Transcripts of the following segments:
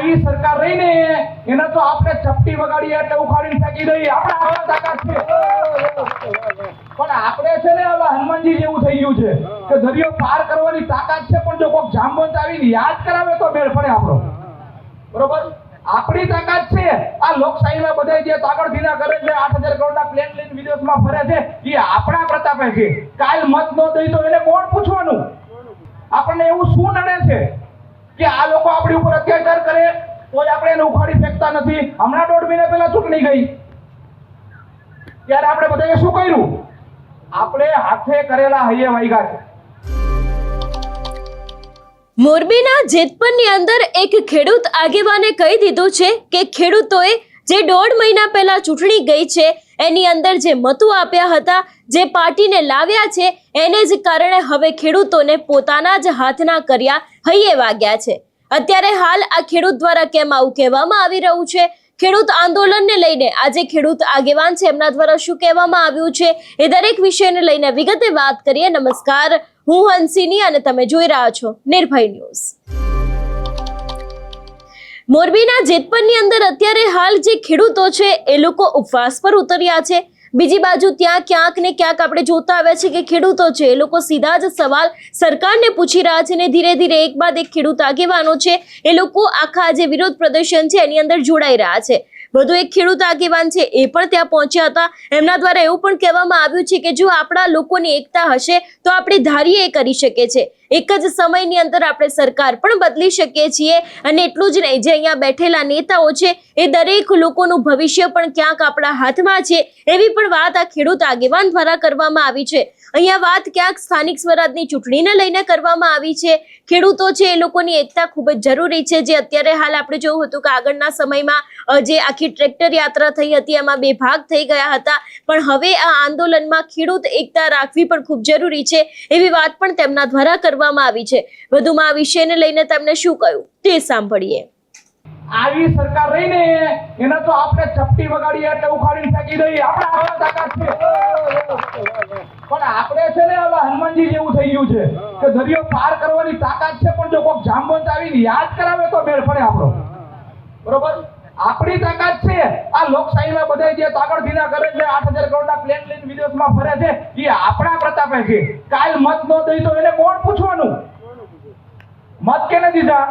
આવી સરકાર રહીને એને તો આપણે ચપટી વગાડીએ એટલે ઉખાડીને ફેંકી દઈએ. આપણે આવા તાકાત છે. પણ આપણે છે ને હવે હનુમાનજી જેવું થઈ ગયું છે કે દરિયો પાર કરવાની તાકાત છે, પણ જો કોઈક જામવંત આવીને યાદ કરાવે તો મેળ પડે આપણો. બરોબર, આપણી તાકાત છે. આ લોકશાહીમાં બધા જે તાગડધીના કરે છે, 8,000 કરોડના પ્લેન લઈને વિદેશમાં ફરે છે, એ આપણા પ્રતાપે છે. કાલ મત ન દઈ તો એને કોણ પૂછવાનું? આપણને એવું શું નડે છે કે આ લોકો આપણી ઉપર અત્યાચાર કરે તો આપણે એને ઉખાડી ફેંકતા નથી? હમણાં 1.5 મહિના પહેલા ચૂંટણી ગઈ ત્યારે આપણે બધાએ શું કર્યું? આપણે હાથે કરેલા હૈયે વાગ્યા છે. મોરબીના જેતપુરની અંદર એક ખેડૂત આગેવાને કહી દીધું છે કે ખેડૂતોએ જે 1.5 મહિના પહેલા ચૂંટણી ગઈ છે એની અંદર જે મતો આપ્યા હતા, જે પાર્ટીને લાવ્યા છે, એને જ કારણે હવે ખેડૂતોને પોતાના જ હાથના કર્યા હૈયે વાગ્યા છે. અત્યારે હાલ આ ખેડૂત દ્વારા કેમ આવું કહેવામાં આવી રહ્યું છે? ખેડૂત આંદોલનને લઈને આજે ખેડૂત આગેવાન છે એમના દ્વારા શું કહેવામાં આવ્યું છે, એ દરેક વિષયને લઈને વિગતે વાત કરીએ. નમસ્કાર, હું હંસિની અને તમે જોઈ રહ્યા છો નિર્ભય ન્યૂઝ. મોરબીના જેતપુરની અંદર અત્યારે હાલ જે ખેડૂતો છે એ લોકો ઉપવાસ પર ઉતર્યા છે. બીજી બાજુ ત્યાં ક્યાંક ને ક્યાંક આપણે જોતા આવ્યા છે કે ખેડૂતો છે એ લોકો સીધા જ સવાલ સરકારને પૂછી રહ્યા છે ને ધીરે ધીરે એક બાદ એક ખેડૂત આગેવાનો છે એ લોકો આખા જે વિરોધ પ્રદર્શન છે એની અંદર જોડાઈ રહ્યા છે. વધુ એક ખેડૂત આગેવાન છે એ પણ ત્યાં પહોંચ્યા હતા. એમના દ્વારા એવું પણ કહેવામાં આવ્યું છે કે જો આપણા લોકોની એકતા હશે તો આપણે ધારીએ કરી શકીએ છીએ. એક જ સમયની અંદર આપણે સરકાર પણ બદલી શકીએ છીએ. અને એટલું જ નહીં, જે અહીંયા બેઠેલા નેતાઓ છે એ દરેક લોકોનું ભવિષ્ય પણ ક્યાંક આપણા હાથમાં છે, એવી પણ વાત આ ખેડૂત આગેવાન દ્વારા કરવામાં આવી છે. અહીંયા વાત ક્યાંક સ્થાનિક સ્વરાજની ચૂંટણીને લઈને કરવામાં આવી છે. ખેડૂતો છે એ લોકોની એકતા ખૂબ જ જરૂરી છે. જે અત્યારે હાલ આપણે જોયું હતું કે આગળના સમયમાં જે આખી ટ્રેક્ટર યાત્રા થઈ હતી એમાં 2 ભાગ થઈ ગયા હતા, પણ હવે આ આંદોલનમાં ખેડૂત એકતા રાખવી પણ ખૂબ જરૂરી છે, એવી વાત પણ તેમના દ્વારા કરવામાં આવી છે. વધુમાં આ વિષયને લઈને તેમણે શું કહ્યું તે સાંભળીએ. આવી સરકાર રહીને એને તો આપણે ચપટી વગાડીએ એટલે ઉખાડીને ફેંકી દઈએ. આપણે આવા તાકાત છે. પણ આપણે છે ને હવે હનુમાનજી જેવું થઈ ગયું છે કે દરિયો પાર કરવાની તાકાત છે, પણ જો કોઈક જામવંત આવીને યાદ કરાવે તો મેળ પડે આપણો. બરોબર, આપણી તાકાત છે. આ લોકશાહીમાં બધા જે તાગડધીના કરે છે, 8,000 કરોડના પ્લેન લઈને વિદેશમાં ફરે છે, એ આપણા પ્રતાપે છે. કાલ મત ન દઈ તો એને કોણ પૂછવાનું? મત કેને દીધા?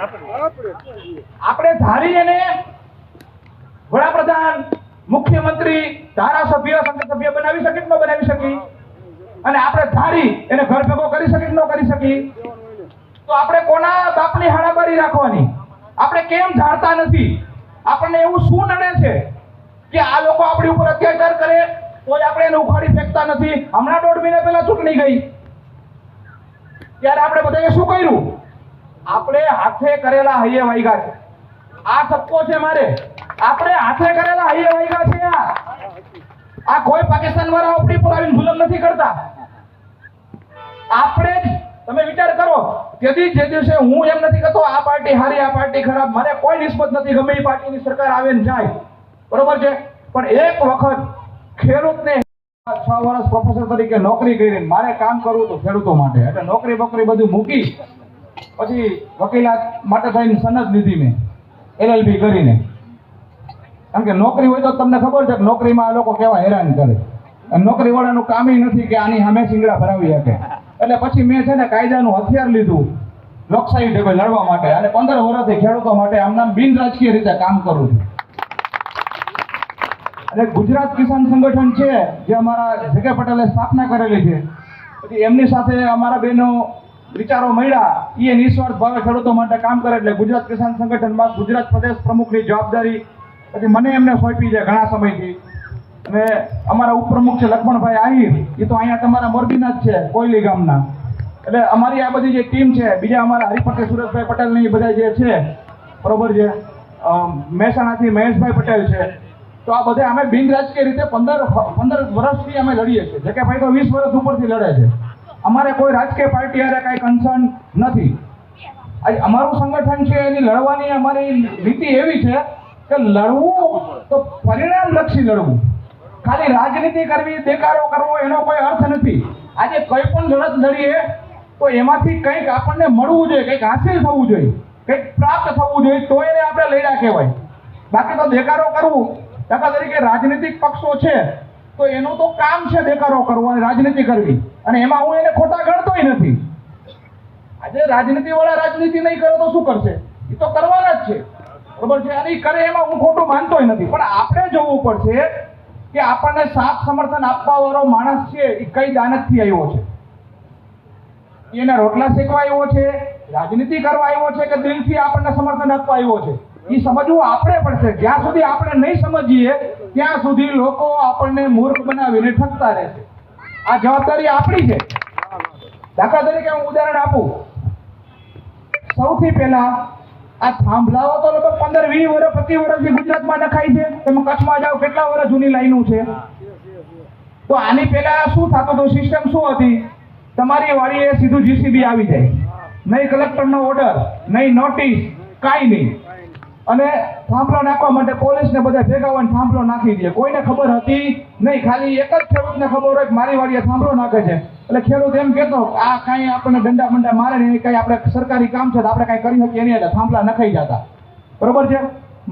આપણે ધારી એને વડાપ્રધાન, મુખ્યમંત્રી, ધારાસભ્ય, સંસદ સભ્ય બનાવી શકી કે ન બનાવી શકી? અને આપણે ધારી એને ઘર ભેગો કરી શકી કે ન કરી શકી? તો આપણે કોના બાપની હાડાબારી રાખવાની? આપણે કેમ ધારતા નથી? આપણને એવું શું નડે છે કે આ લોકો આપણી ઉપર અત્યાચાર કરે તો આપણે એને ઉખાડી ફેંકતા નથી? હમણાં 1.5 મહિના પહેલા ચૂંટણી ગઈ ત્યારે આપણે બધાએ શું કર્યું? આપણે હાથે કરેલા હૈયે વાગ્યા છે. આ ઠપકો છે મારે. આપણે હાથે કરેલા હૈયે વાગ્યા છે. આ કોઈ પાકિસ્તાન વાળા આપણી પર આવીને જુલમ નથી કરતા. આપણે જ તમે વિચાર કરો, તેથી જે દિવસે હું એમ નથી કહેતો આ પાર્ટી હારી, આ પાર્ટી ખરાબ, મને કોઈ નિસ્બત નથી, ગમે એ પાર્ટીની સરકાર આવે ને જાય, બરોબર છે. પણ એક વખત ખેડૂતને 6 વર્ષ પ્રોફેસર તરીકે નોકરી કરી, મારે કામ કરવું હતું ખેડૂતો માટે, એટલે નોકરી બોકરી બધું મૂકી પછી વકીલાત માટે થઈને સનદ લીધી મેં, LLB કરીને. કારણ કે નોકરી હોય તો તમને ખબર છે કે નોકરીમાં આ લોકો કેવા હેરાન કરે, અને નોકરી વાળાનું કામ નથી કે આની સામે સિંગડા ભરાવી શકે. એટલે પછી મેં છે ને કાયદાનું હથિયાર લીધું લોકશાહી ટેબલ લડવા માટે, અને 15 વર્ષથી ખેડૂતો માટે આમનામ બિન રાજકીય રીતે કામ કરું છું. અને ગુજરાત કિસાન સંગઠન છે જે અમારા જકે પટેલે સ્થાપના કરેલી છે, પછી એમની સાથે અમારા બહેનો વિચારો મળ્યા, એ નિસ્વાર્થ ભાવે ખેડૂતો માટે કામ કરે, એટલે ગુજરાત કિસાન સંગઠનમાં ગુજરાત પ્રદેશ પ્રમુખની જવાબદારી પછી મને એમને સોંપી છે ઘણા સમયથી. અને અમારા ઉપપ્રમુખ છે લક્ષ્મણભાઈ આહિર, એ તો અહીંયા તમારા મોરબીના જ છે, કોયલી ગામના. એટલે અમારી આ બધી જે ટીમ છે, બીજા અમારા હરિપટેલ, સુરેશભાઈ પટેલ ને એ બધા જે છે, બરોબર છે, મહેસાણાથી મહેશભાઈ પટેલ છે. તો આ બધા અમે બિન રાજકીય રીતે 15 વર્ષથી અમે લડીએ છીએ. જે કે ભાઈ તો 20 વર્ષ ઉપરથી લડે છે. અમારે કોઈ રાજકીય પાર્ટી હારે કાંઈ કન્સર્ન નથી. અમારું સંગઠન છે એની લડવાની અમારી નીતિ એવી છે કે લડવું તો પરિણામલક્ષી લડવું. ખાલી રાજનીતિ કરવી, દેખાડો કરવો એનો કોઈ અર્થ નથી. આજે કોઈ પણ લડત લડીએ તો એમાંથી કંઈક આપણને મળવું જોઈએ, કંઈક હાસિલ થવું જોઈએ. કંઈક પ્રાપ્ત થવું જોઈએ તો એને આપણે લડ્યા કહેવાય. બાકી તો દેકારો કરવું, દાખલા તરીકે રાજનીતિક પક્ષો છે તો એનું તો કામ છે દેકારો કરવો અને રાજનીતિ કરવી, અને એમાં હું એને ખોટા ગણતોય નથી. આજે રાજનીતિ વાળા રાજનીતિ નહીં કરે તો શું કરશે? એ તો કરવાના જ છે, બરોબર છે, અને એ કરે એમાં હું ખોટું માનતોય નથી. પણ આપણે જોવું પડશે કે આપણને સાથ સમર્થન આપવા વાળો માણસ છે એ કઈ દાનતથી આવ્યો છે, એના રોટલા શેકવા આવ્યો છે, રાજનીતિ કરવા આવ્યો છે, કે દિલથી આપણને સમર્થન આપવા આવ્યો છે, એ સમજવું આપણે પડશે. જ્યાં સુધી આપણે નહીં સમજીએ ત્યાં સુધી લોકો આપણને મૂર્ખ બનાવીને ઠગતા રહેશે. આ જવાબદારી આપણી છે. દાખલા તરીકે હું ઉદાહરણ આપું. સૌથી પહેલા આ થાંભલાઓ તો લગભગ 15-20 વર્ષ 25 વર્ષથી ગુજરાતમાં નખાય છે. તમે કચ્છમાં જાઓ કેટલા વર્ષ જૂની લાઈનો છે. તો આની પહેલા શું થતું હતું? સિસ્ટમ શું હતી? તમારી વાડીએ સીધું જીસીબી આવી જાય, નહીં કલેક્ટરનો ઓર્ડર, નહીં નોટિસ, કાંઈ નહીં, અને થાંભલો નાખવા માટે પોલીસને બધા ભેગા હોય થાંભલો નાખી દે. કોઈને ખબર હતી નહીં, ખાલી એક જ ખેડૂતને ખબર હોય કે મારી વાડીએ થાંભલો નાખે છે. એટલે ખેડૂત એમ કહેતો આ કાંઈ આપણને દંડા બંડા મારે ને કાંઈ આપણે સરકારી કામ છે તો આપણે કાંઈ કરી શકીએ નહીં, એટલે થાંભલા નખાઈ જતા. બરોબર છે.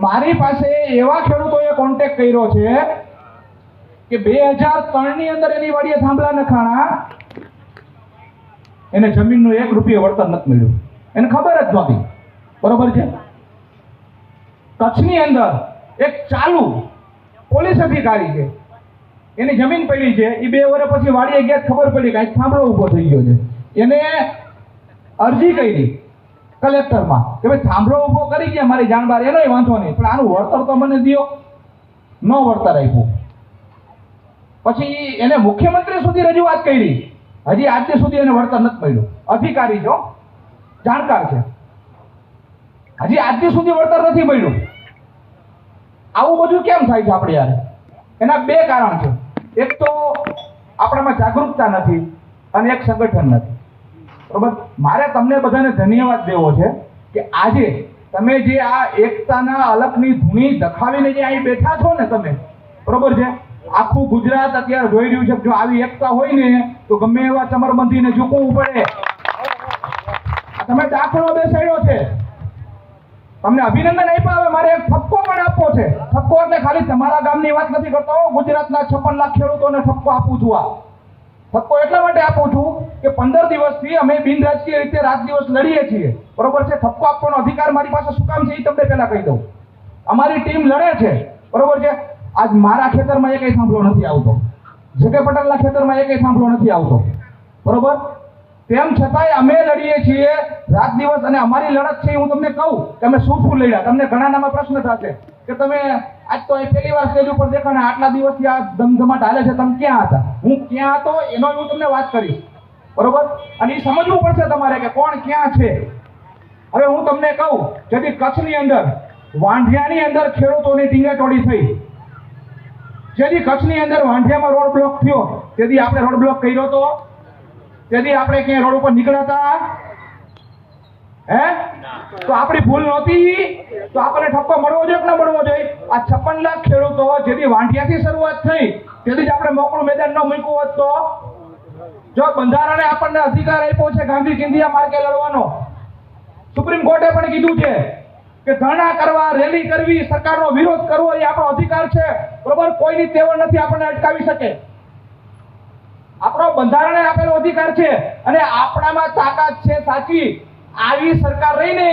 મારી પાસે એવા ખેડૂતોએ કોન્ટેક્ટ કર્યો છે કે 2003ની અંદર એની વાડીએ થાંભલા નખાણા, એને જમીનનું 1 રૂપિયો વળતર નથી મળ્યું, એને ખબર જ નહોતી. બરોબર છે. કચ્છની અંદર એક ચાલુ પોલીસ અધિકારી છે, એની જમીન પડી છે, એ 2 વર્ષ પછી વાડીએ ગયા ખબર પડી કે થાંભલો ઊભો થઈ ગયો છે. એને અરજી કરી કલેક્ટરમાં કે ભાઈ થાંભલો ઊભો કરી ગયા મારી જાણબાર, એનોય વાંધો નહીં, પણ આનું વળતર તો મને દ્યો. ન વળતર આપ્યું. પછી એને મુખ્યમંત્રી સુધી રજૂઆત કરી, હજી આજ સુધી એને વળતર નથી મળ્યું. અધિકારી જો જાણકાર છે, હજી આજ સુધી વળતર નથી મળ્યું. આવું બધું કેમ થાય છે આપણે યાર? એના 2 કારણ છે. એક તો આપણામાં જાગૃતતા નથી અને એક સંગઠન નથી. બરોબર. મારે તમને બધાને ધન્યવાદ દેવો છે કે આજે તમે જે આ એકતાના અલગની ધૂણી દખાવીને જે અહીં બેઠા છો ને તમે, બરોબર છે, આખું ગુજરાત અત્યારે જોઈ રહ્યું છે. જો આવી એકતા હોય ને તો ગમે એવા ચમરબંધીને ઝૂકવું પડે. તમે દાખલો બેસાડ્યો છે, તમને અભિનંદન આપ્યા. હવે મારે એક ઠપકો પણ આપવો છે. ઠપકો એટલે ખાલી તમારા ગામની વાત નથી કરતો, ગુજરાતના 56 લાખ ખેડૂતોને ઠપકો આપું છું. આ ઠપકો એટલા માટે આપું છું કે 15 દિવસથી અમે બિનરાજકીય રીતે રાત દિવસ લડીએ છીએ. બરોબર છે. ઠપકો આપવાનો અધિકાર મારી પાસે શું કામ છે એ તમને પહેલા કહી દઉં. અમારી ટીમ લડે છે. બરોબર છે. આજ મારા ખેતરમાં એકેય થાંભલો નથી આવતો, જકે પટેલના ખેતરમાં એકેય થાંભલો નથી આવતો. બરોબર. તેમ છતાંય અમે લડીએ છીએ રાત દિવસ, અને અમારી લડત છે હું તમને કહું કે અમે શું લડ્યા. તમને ઘણાનામાં પ્રશ્ન થશે કે તમે આજ તો પહેલી વાર સ્ટેજ ઉપર દેખાણા, આટલા દિવસથી આ ધમધમાટ હાલે છે, તમે ક્યાં હતા? હું ક્યાં હતો એનો હું તમને વાત કરીશ. બરોબર. અને એ સમજવું પડશે તમારે કે કોણ ક્યાં છે. હવે હું તમને કહું, જેથી કચ્છની અંદર વાંઢિયાની અંદર ખેડૂતોની ટીંગાટોળી થઈ, જેથી કચ્છની અંદર વાંઢિયામાં રોડ બ્લોક થયો, તેથી આપણે રોડ બ્લોક કર્યો હતો? તેથી આપણે ક્યાં રોડ ઉપર નીકળ્યા? હે? તો આપણી ભૂલ નહોતી? તો આપણને ઠપકો મળવો જોઈએ કે ન મળવો જોઈએ? આ 56 લાખ ખેડૂતો જેથી વાંઢિયાથી શરૂઆત થઈ, તેથી જ આપણે મોકળું મેદાન ન મૂક્યું હોત તો? જો બંધારણે આપણને અધિકાર આપ્યો છે ગાંધી ચિંધિયા માર્ગે લડવાનો, સુપ્રીમ કોર્ટે પણ કીધું છે કે ધરણા કરવા, રેલી કરવી, સરકારનો વિરોધ કરવો એ આપણો અધિકાર છે. બરોબર. કોઈની તેવડ નથી આપણને અટકાવી શકે. આપણો બંધારણે આપેલો અધિકાર છે અને આપણામાં તાકાત છે સાચી. આવી સરકાર રહીને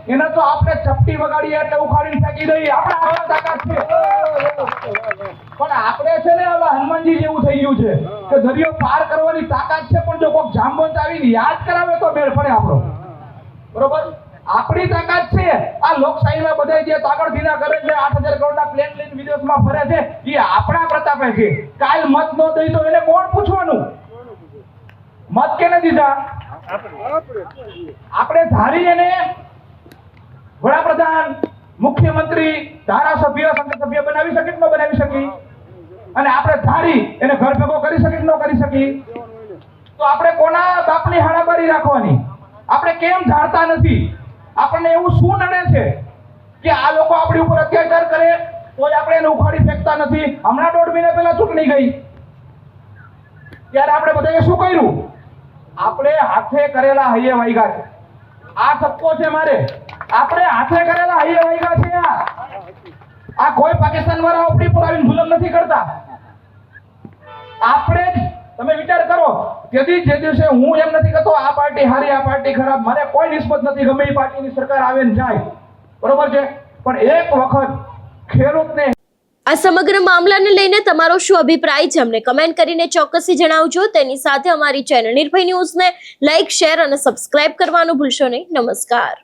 એને તો આપણે ચપટી વગાડીએ એટલે ઉખાડીને ફેંકી દઈએ. આપણા તાકાત છે. પણ આપણે છે ને હવે હનુમાનજી જેવું થઈ ગયું છે કે દરિયો પાર કરવાની તાકાત છે, પણ જો કોઈક જામવંત આવીને યાદ કરાવે તો મેળ પડે આપણો. બરોબર. આપણી તાકાત છે. આ લોકશાહીમાં બધા જે તાગડધીના કરે છે, 8,000 કરોડના પ્લેન લઈને વિદેશમાં ફરે છે, એ આપણા પ્રતાપે છે. કાલ મત ન દઈ તો એને કોણ પૂછવાનું? મત કેને દીધા? આપણે ધારી એને વડાપ્રધાન, મુખ્યમંત્રી, ધારાસભ્ય, સંસદ સભ્ય બનાવી શકી કે ન બનાવી શકી? અને આપણે ધારી એને ઘર ભેગો કરી શકી કે ન કરી શકી? તો આપણે કોના બાપની હાણાબારી રાખવાની? આપણે કેમ ધારતા નથી? આપણને એવું શું નડે છે કે આ લોકો આપણી ઉપર અત્યાચાર કરે તોય આપણે એને ઉખાડી ફેંકતા નથી? હમણાં 1.5 મહિના પહેલા ચૂંટણી ગઈ ત્યારે આપણે બધાએ શું કર્યું? આપણે હાથે કરેલા હૈયે વાગ્યા છે. આ ઠપકો છે મારે. આપણે હાથે કરેલા હૈયે વાગ્યા છે આ કોઈ પાકિસ્તાન વાળા આપણી પર આવીને જુલમ નથી કરતા. આપણે જ તમે વિચાર કરો તેથી જે દિવસે હું એમ નથી કહેતો આ પાર્ટી હારી આ પાર્ટી ખરાબ, મને કોઈ નિસ્બત નથી, ગમે એ પાર્ટીની સરકાર આવે ને જાય, બરોબર છે, પણ એક વખત ખેડૂતને આ સમગ્ર મામલાને લઈને તમારો શું અભિપ્રાય છે અમને કમેન્ટ કરીને ચોક્કસથી જણાવજો. તેની સાથે અમારી ચેનલ નિર્ભય ન્યૂઝને લાઇક, શેર અને સબસ્ક્રાઇબ કરવાનું ભૂલશો નહીં. નમસ્કાર.